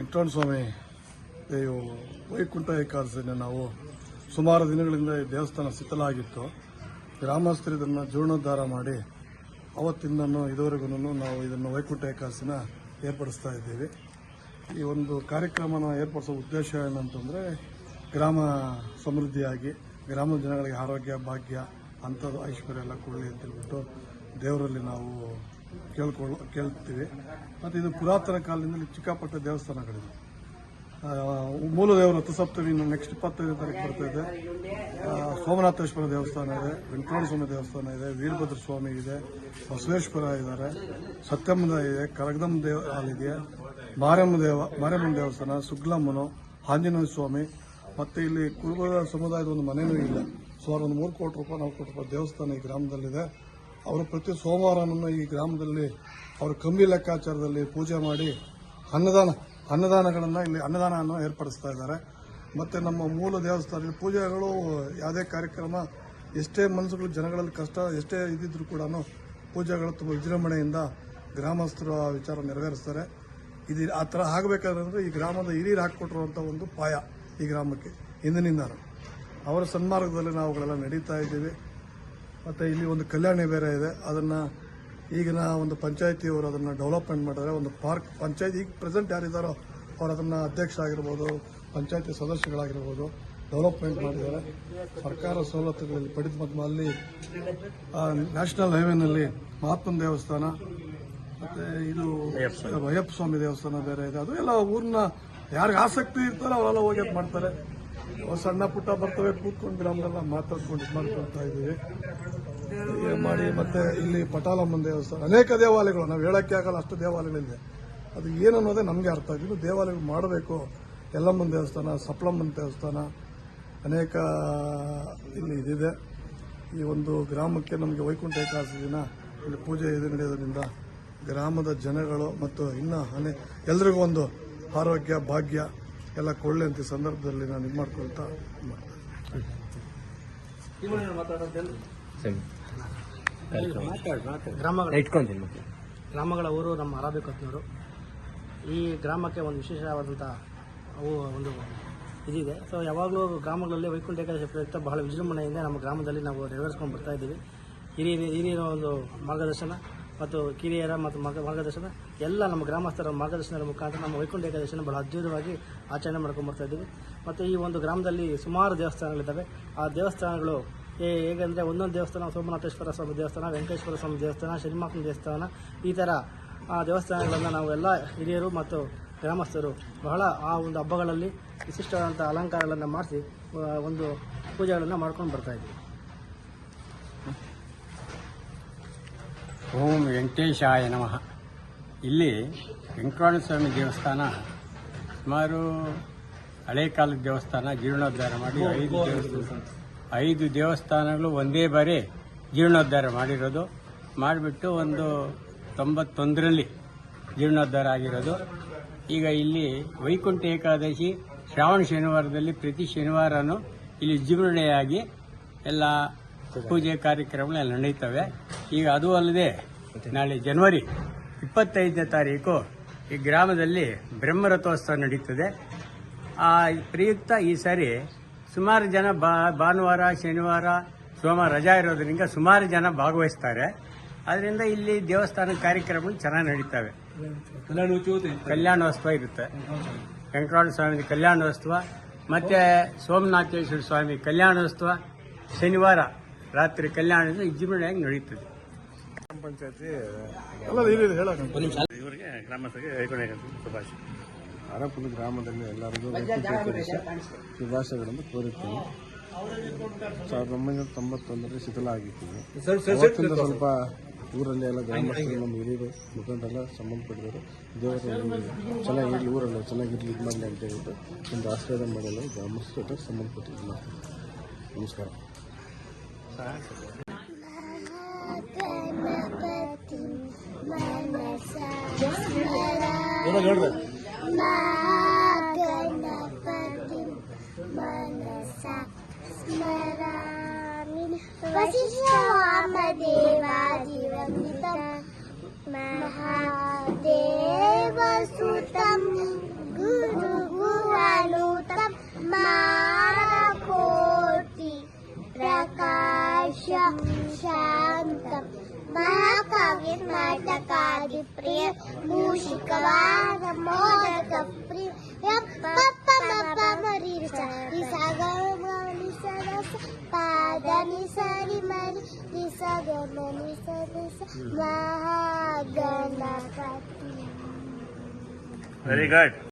ವೆಂಕಟರಮಣ ಸ್ವಾಮಿ ವೈಕುಂಠ ಏಕಾದಶಿನ ನಾವು ಸುಮಾರು ದಿನಗಳಿಂದ ಈ ದೇವಸ್ಥಾನ ಶಿಥಿಲಾಗಿತ್ತು. ಗ್ರಾಮಸ್ಥರು ಇದನ್ನು ಜೀರ್ಣೋದ್ಧಾರ ಮಾಡಿ ಅವತ್ತಿಂದನೂ ಇದುವರೆಗೂ ನಾವು ಇದನ್ನು ವೈಕುಂಠ ಏಕಾದಶಿನ ಏರ್ಪಡಿಸ್ತಾ ಇದ್ದೀವಿ. ಈ ಒಂದು ಕಾರ್ಯಕ್ರಮನ ಏರ್ಪಡಿಸೋ ಉದ್ದೇಶ ಏನಂತಂದರೆ ಗ್ರಾಮ ಸಮೃದ್ಧಿಯಾಗಿ ಗ್ರಾಮದ ಜನಗಳಿಗೆ ಆರೋಗ್ಯ ಭಾಗ್ಯ ಅಂಥದ್ದು ಐಶ್ವರ್ಯ ಎಲ್ಲ ಕೊಡಲಿ ಅಂತೇಳ್ಬಿಟ್ಟು ದೇವರಲ್ಲಿ ನಾವು ಕೇಳ್ತೀವಿ. ಮತ್ತು ಇದು ಪುರಾತನ ಕಾಲದಿಂದಲೇ ಚಿಕ್ಕಪಟ್ಟ ದೇವಸ್ಥಾನಗಳಿದೆ. ಮೂಲ ದೇವರು ರಥಸಪ್ತಮಿ ನೆಕ್ಸ್ಟ್ 25ನೇ ತಾರೀಕು ಬರ್ತಾಯಿದೆ. ಸೋಮನಾಥೇಶ್ವರ ದೇವಸ್ಥಾನ ಇದೆ, ವೆಂಕಟರಮಣ ಸ್ವಾಮಿ ದೇವಸ್ಥಾನ ಇದೆ, ವೀರಭದ್ರ ಸ್ವಾಮಿ ಇದೆ, ಬಸವೇಶ್ವರ ಇದ್ದಾರೆ, ಸತ್ಯಮ್ಮ ಇದೆ, ಕರಗದಮ್ಮ ಹಾಲಿದೆ, ಮಾರಮ್ಮನ ದೇವಸ್ಥಾನ, ಸುಗ್ಲಮ್ಮನು, ಆಂಜನೇಯ ಸ್ವಾಮಿ, ಮತ್ತು ಇಲ್ಲಿ ಕುರುಬರ ಸಮುದಾಯದ ಒಂದು ಮನೆಯೂ ಇಲ್ಲ. ಸುಮಾರು ಒಂದು 3 ಕೋಟಿ ರೂಪಾಯಿ 4 ಕೋಟಿ ರೂಪಾಯಿ ದೇವಸ್ಥಾನ ಈ ಗ್ರಾಮದಲ್ಲಿದೆ. ಅವರು ಪ್ರತಿ ಸೋಮವಾರನೂ ಈ ಗ್ರಾಮದಲ್ಲಿ ಅವರು ಕಂಬಿ ಲೆಕ್ಕಾಚಾರದಲ್ಲಿ ಪೂಜೆ ಮಾಡಿ ಅನ್ನದಾನಗಳನ್ನು ಇಲ್ಲಿ ಅನ್ನದಾನವನ್ನು ಏರ್ಪಡಿಸ್ತಾ ಇದ್ದಾರೆ. ಮತ್ತು ನಮ್ಮ ಮೂಲ ದೇವಸ್ಥಾನದಲ್ಲಿ ಪೂಜೆಗಳು ಯಾವುದೇ ಕಾರ್ಯಕ್ರಮ ಎಷ್ಟೇ ಮನಸ್ಸುಗಳು ಜನಗಳಲ್ಲಿ ಕಷ್ಟ ಎಷ್ಟೇ ಇದ್ದಿದ್ರು ಕೂಡ ಪೂಜೆಗಳು ತುಂಬ ವಿಜೃಂಭಣೆಯಿಂದ ಗ್ರಾಮಸ್ಥರು ಆ ವಿಚಾರ ನೆರವೇರಿಸ್ತಾರೆ. ಇದು ಆ ಥರ ಆಗಬೇಕಾದ್ರೆ ಈ ಗ್ರಾಮದ ಹಿರಿಯರು ಹಾಕಿಕೊಟ್ಟಿರುವಂಥ ಒಂದು ಪಾಯ ಈ ಗ್ರಾಮಕ್ಕೆ ಹಿಂದಿನಿಂದ ಅವರ ಸನ್ಮಾರ್ಗದಲ್ಲಿ ನಾವುಗಳೆಲ್ಲ ನಡೀತಾ ಇದ್ದೀವಿ. ಮತ್ತು ಇಲ್ಲಿ ಒಂದು ಕಲ್ಯಾಣಿ ಬೇರೆ ಇದೆ. ಅದನ್ನು ಈಗಿನ ಒಂದು ಪಂಚಾಯತಿಯವರು ಅದನ್ನು ಡೆವಲಪ್ಮೆಂಟ್ ಮಾಡಿದ್ದಾರೆ. ಒಂದು ಪಾರ್ಕ್ ಪಂಚಾಯತ್ ಈಗ ಪ್ರೆಸೆಂಟ್ ಯಾರಿದ್ದಾರೋ ಅವರು ಅದನ್ನು ಅಧ್ಯಕ್ಷ ಆಗಿರ್ಬೋದು, ಪಂಚಾಯತಿ ಸದಸ್ಯಗಳಾಗಿರ್ಬೋದು ಡೆವಲಪ್ಮೆಂಟ್ ಮಾಡಿದ್ದಾರೆ. ಸರ್ಕಾರ ಸವಲತ್ತುಗಳಲ್ಲಿ ಪಡೆದು ಮತ್ತು ಅಲ್ಲಿ ನ್ಯಾಷನಲ್ ಹೈವೇನಲ್ಲಿ ಮಹಾತ್ಮನ ದೇವಸ್ಥಾನ ಮತ್ತು ಇದು ಅಯ್ಯಪ್ಪ ಸ್ವಾಮಿ ದೇವಸ್ಥಾನ ಬೇರೆ ಇದೆ. ಅದು ಎಲ್ಲ ಊರಿನ ಯಾರಿಗೆ ಆಸಕ್ತಿ ಇರ್ತಾರೋ ಅವರೆಲ್ಲ ಹೋಗಿ ಮಾಡ್ತಾರೆ. ಸಣ್ಣ ಪುಟ್ಟ ಬರ್ತವೆ, ಕೂತ್ಕೊಂಡು ಗ್ರಾಮದಲ್ಲ ಮಾತಾಡ್ಕೊಂಡು ಮಾಡ್ಕೊಳ್ತಾ ಇದ್ದೀವಿ ಮಾಡಿ. ಮತ್ತೆ ಇಲ್ಲಿ ಪಟಾಲಮ್ಮನ ದೇವಸ್ಥಾನ, ಅನೇಕ ದೇವಾಲಯಗಳು ನಾವು ಹೇಳಕ್ಕೆ ಆಗಲ್ಲ, ಅಷ್ಟು ದೇವಾಲಯಗಳಿದೆ. ಅದು ಏನನ್ನೋದೇ ನಮಗೆ ಅರ್ಥ ಆಗಿದ್ದು. ದೇವಾಲಯಗಳು ಮಾಡಬೇಕು. ಯಲ್ಲಮ್ಮನ ದೇವಸ್ಥಾನ, ಸಪ್ಲಮ್ಮನ ದೇವಸ್ಥಾನ, ಅನೇಕ ಇಲ್ಲಿ ಇದಿದೆ. ಈ ಒಂದು ಗ್ರಾಮಕ್ಕೆ ನಮಗೆ ವೈಕುಂಠ ಏಕಾದಶಿ ದಿನ ಇಲ್ಲಿ ಪೂಜೆ ಇದು ನಡೆಯೋದ್ರಿಂದ ಗ್ರಾಮದ ಜನಗಳು ಮತ್ತು ಇನ್ನು ಎಲ್ರಿಗೂ ಒಂದು ಆರೋಗ್ಯ ಭಾಗ್ಯ ಎಲ್ಲ ಕೊಳ್ಳಿ ಅಂತ ಈ ಸಂದರ್ಭದಲ್ಲಿ ನಾನು ಇದು ಮಾಡ್ಕೊಳ್ತಾ ಗ್ರಾಮಗಳ ಊರು ನಮ್ಮ ಅರಾಬಿಕೊತ್ನೂರು. ಈ ಗ್ರಾಮಕ್ಕೆ ಒಂದು ವಿಶೇಷವಾದಂಥ ಒಂದು ಇದಿದೆ. ಸೊ ಯಾವಾಗಲೂ ಗ್ರಾಮಗಳಲ್ಲಿ ವೈಕುಂಠ ಏಕಾದಶಿ ಪ್ರಯುಕ್ತ ಬಹಳ ವಿಜೃಂಭಣೆಯಿಂದ ನಮ್ಮ ಗ್ರಾಮದಲ್ಲಿ ನಾವು ನೆರವೇರಿಸ್ಕೊಂಡು ಬರ್ತಾ ಇದ್ದೀವಿ. ಹಿರಿಯರ ಒಂದು ಮಾರ್ಗದರ್ಶನ ಮತ್ತು ಕಿರಿಯರ ಮತ್ತು ಮಾರ್ಗದರ್ಶನ ಎಲ್ಲ ನಮ್ಮ ಗ್ರಾಮಸ್ಥರ ಮಾರ್ಗದರ್ಶನದ ಮುಖಾಂತರ ನಮ್ಮ ವೈಕುಂಠ ಏಕಾದಶಿನ ಬಹಳ ಅದ್ಭುತವಾಗಿ ಆಚರಣೆ ಮಾಡ್ಕೊಂಡು ಬರ್ತಾ ಇದ್ದೀವಿ. ಮತ್ತು ಈ ಒಂದು ಗ್ರಾಮದಲ್ಲಿ ಸುಮಾರು ದೇವಸ್ಥಾನಗಳಿದ್ದಾವೆ. ಆ ದೇವಸ್ಥಾನಗಳು ಹೇಗೆಂದರೆ ಒಂದೊಂದು ದೇವಸ್ಥಾನ ಸೋಮನಾಥೇಶ್ವರ ಸ್ವಾಮಿ ದೇವಸ್ಥಾನ, ವೆಂಕಟೇಶ್ವರ ಸ್ವಾಮಿ ದೇವಸ್ಥಾನ, ಶನಿಮಾಕನ ದೇವಸ್ಥಾನ, ಈ ಥರ ಆ ದೇವಸ್ಥಾನಗಳನ್ನು ನಾವು ಎಲ್ಲ ಹಿರಿಯರು ಮತ್ತು ಗ್ರಾಮಸ್ಥರು ಬಹಳ ಆ ಒಂದು ಹಬ್ಬಗಳಲ್ಲಿ ವಿಶಿಷ್ಟವಾದಂಥ ಅಲಂಕಾರಗಳನ್ನು ಮಾಡಿಸಿ ಒಂದು ಪೂಜೆಗಳನ್ನು ಮಾಡ್ಕೊಂಡು ಬರ್ತಾಯಿದ್ದೀವಿ. ಓಂ ವೆಂಕಟೇಶಾಯ ನಮಃ. ಇಲ್ಲಿ ವೆಂಕಟರಮಣ ಸ್ವಾಮಿ ದೇವಸ್ಥಾನ ಸುಮಾರು ಹಳೆ ಕಾಲದ ದೇವಸ್ಥಾನ ಜೀರ್ಣೋದ್ಧಾರ ಮಾಡಿ 5 ದೇವಸ್ಥಾನಗಳು ಒಂದೇ ಬಾರಿ ಜೀರ್ಣೋದ್ಧಾರ ಮಾಡಿರೋದು. ಮಾಡಿಬಿಟ್ಟು ಒಂದು 91ರಲ್ಲಿ ಜೀರ್ಣೋದ್ಧಾರ ಆಗಿರೋದು. ಈಗ ಇಲ್ಲಿ ವೈಕುಂಠ ಏಕಾದಶಿ ಶ್ರಾವಣ ಶನಿವಾರದಲ್ಲಿ ಪ್ರತಿ ಶನಿವಾರನೂ ಇಲ್ಲಿ ವಿಜೃಂಭಣೆಯಾಗಿ ಎಲ್ಲ ಪೂಜೆ ಕಾರ್ಯಕ್ರಮಗಳೆಲ್ಲ ನಡೀತವೆ. ಈಗ ಅದು ಅಲ್ಲದೆ ನಾಳೆ ಜನವರಿ 25ನೇ ತಾರೀಕು ಈ ಗ್ರಾಮದಲ್ಲಿ ಬ್ರಹ್ಮರಥೋತ್ಸವ ನಡೀತದೆ. ಆ ಪ್ರಯುಕ್ತ ಈ ಸಾರಿ ಸುಮಾರು ಜನ ಭಾನುವಾರ, ಶನಿವಾರ, ಸೋಮವಾರ ರಜಾ ಇರೋದ್ರಿಂದ ಸುಮಾರು ಜನ ಭಾಗವಹಿಸ್ತಾರೆ. ಅದರಿಂದ ಇಲ್ಲಿ ದೇವಸ್ಥಾನದ ಕಾರ್ಯಕ್ರಮಗಳು ಚೆನ್ನಾಗಿ ನಡೀತವೆ. ಕಲ್ಯಾಣೋತ್ಸವ ಇರುತ್ತೆ, ವೆಂಕಟರಮಣ ಸ್ವಾಮಿ ಕಲ್ಯಾಣೋತ್ಸವ, ಮತ್ತು ಸೋಮನಾಥೇಶ್ವರ ಸ್ವಾಮಿ ಕಲ್ಯಾಣೋತ್ಸವ ಶನಿವಾರ ರಾತ್ರಿ ಕಲ್ಯಾಣದ ವಿಜೃಂಭಣೆಯಾಗಿ ನಡೀತದೆ. ಪಂಚಾಯತಿ ಇವರಿಗೆ ಗ್ರಾಮಸ್ಥರಿಗೆ ಶುಭಾಶಯ. ಅರಪುರ ಗ್ರಾಮದಲ್ಲಿ ಎಲ್ಲರಿಗೂ ಶುಭಾಶಯಗಳನ್ನು ಕೋರುತ್ತೇನೆ. 1991ರಲ್ಲಿ ಶಿಥಿಲ ಆಗಿತ್ತು. ಸ್ವಲ್ಪ ಊರಲ್ಲಿ ಎಲ್ಲ ಗ್ರಾಮಸ್ಥರು ನಮ್ಮ ಹಿರಿಯರು ಮುಖಂಡರೆಲ್ಲ ಸಂಬಂಧಪಟ್ಟಿದ್ದಾರೆ. ದೇವರು ಚೆನ್ನಾಗಿರಲಿ, ಊರೆಲ್ಲ ಚೆನ್ನಾಗಿರಲಿ, ಇದು ಮಾಡಲಿ ಅಂತ ಹೇಳ್ಬಿಟ್ಟು ಒಂದು ಆಶೀರ್ವಾದ ಮಾಡಲು ಗ್ರಾಮಸ್ಥರು ಸಂಬಂಧಪಟ್ಟಿದ್ದು ಮಾಡ್ತಾರೆ. ನಮಸ್ಕಾರ. महादेव सुतं ನಾಟಕಾದಿ ಪ್ರಿಯ ಮೂಷಿಕವಾದ ಮೋದಕ ಪ್ರಿಯ ಯಪ್ಪ ಮರಿ ಪಾದ ನಿಸರಿ ಮರಿ ಮಹಾಗಣಪತಿ. Very good.